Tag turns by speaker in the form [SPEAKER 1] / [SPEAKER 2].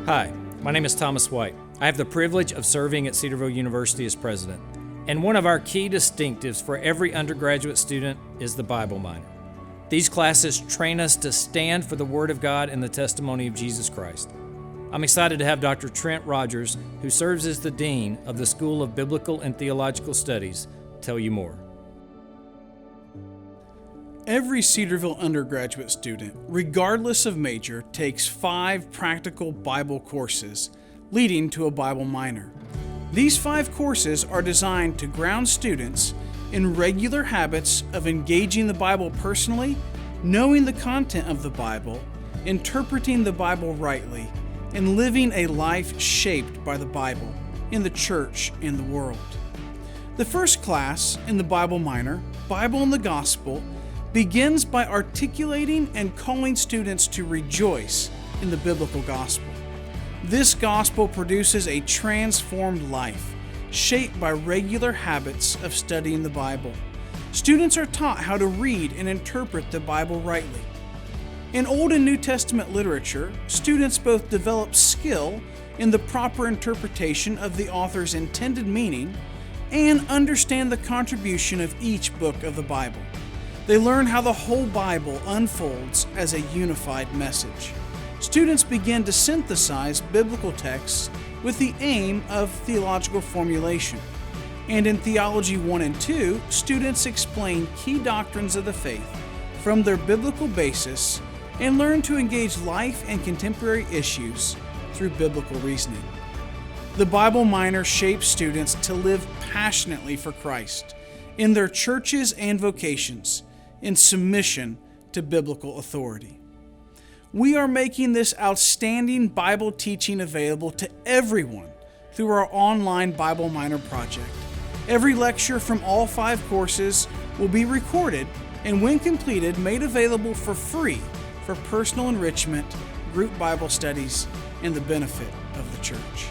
[SPEAKER 1] Hi, my name is Thomas White. I have the privilege of serving at Cedarville University as president. And one of our key distinctives for every undergraduate student is the Bible minor. These classes train us to stand for the Word of God and the testimony of Jesus Christ. I'm excited to have Dr. Trent Rogers, who serves as the Dean of the School of Biblical and Theological Studies, tell you more.
[SPEAKER 2] Every Cedarville undergraduate student, regardless of major, takes 5 practical Bible courses, leading to a Bible minor. These 5 courses are designed to ground students in regular habits of engaging the Bible personally, knowing the content of the Bible, interpreting the Bible rightly, and living a life shaped by the Bible in the church and the world. The first class in the Bible minor, Bible and the Gospel, begins by articulating and calling students to rejoice in the biblical gospel. This gospel produces a transformed life, shaped by regular habits of studying the Bible. Students are taught how to read and interpret the Bible rightly. In Old and New Testament literature, students both develop skill in the proper interpretation of the author's intended meaning and understand the contribution of each book of the Bible. They learn how the whole Bible unfolds as a unified message. Students begin to synthesize biblical texts with the aim of theological formulation. And in Theology 1 and 2, students explain key doctrines of the faith from their biblical basis and learn to engage life and contemporary issues through biblical reasoning. The Bible minor shapes students to live passionately for Christ in their churches and vocations, in submission to biblical authority. We are making this outstanding Bible teaching available to everyone through our online Bible minor project. Every lecture from all 5 courses will be recorded and, when completed, made available for free for personal enrichment, group Bible studies, and the benefit of the church.